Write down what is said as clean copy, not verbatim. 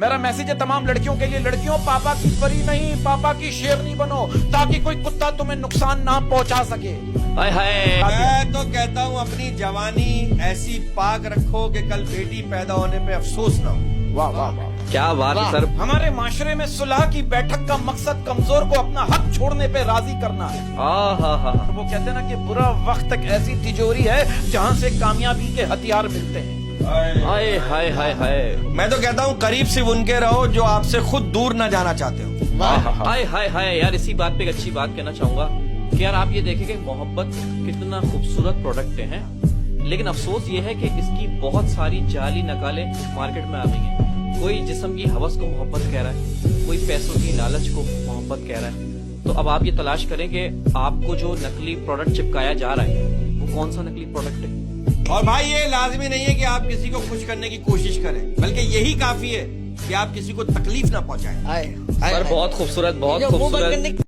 میرا میسج ہے تمام لڑکیوں کے لیے، لڑکیوں پاپا کی پری نہیں پاپا کی شیرنی بنو تاکہ کوئی کتا تمہیں نقصان نہ پہنچا سکے۔ ہائے ہائے، میں تو کہتا ہوں اپنی جوانی ایسی پاک رکھو کہ کل بیٹی پیدا ہونے پہ افسوس نہ ہو۔ واہ واہ واہ، کیا بات ہے سر۔ ہمارے معاشرے میں صلح کی بیٹھک کا مقصد کمزور کو اپنا حق چھوڑنے پہ راضی کرنا ہے۔ وہ کہتے ہیں نا کہ برا وقت ایک ایسی تجوری ہے جہاں سے کامیابی کے ہتھیار ملتے ہیں۔ ہائے ہائے ہائے ہائے، میں تو کہتا ہوں قریب سے ان کے رہو جو آپ سے خود دور نہ جانا چاہتے ہو۔ ہائے ہائے ہائے یار، اسی بات پہ ایک اچھی بات کہنا چاہوں گا کہ یار آپ یہ دیکھیں کہ محبت کتنا خوبصورت پروڈکٹ ہیں، لیکن افسوس یہ ہے کہ اس کی بہت ساری جعلی نکالیں مارکیٹ میں آ گئی ہیں۔ کوئی جسم کی ہوس کو محبت کہہ رہا ہے، کوئی پیسوں کی لالچ کو محبت کہہ رہا ہے۔ تو اب آپ یہ تلاش کریں کہ آپ کو جو نقلی پروڈکٹ چپکایا جا رہا ہے وہ کون سا نقلی پروڈکٹ ہے۔ اور بھائی یہ لازمی نہیں ہے کہ آپ کسی کو خوش کرنے کی کوشش کریں، بلکہ یہی کافی ہے کہ آپ کسی کو تکلیف نہ پہنچائیں۔ سر بہت خوبصورت، بہت خوبصورت۔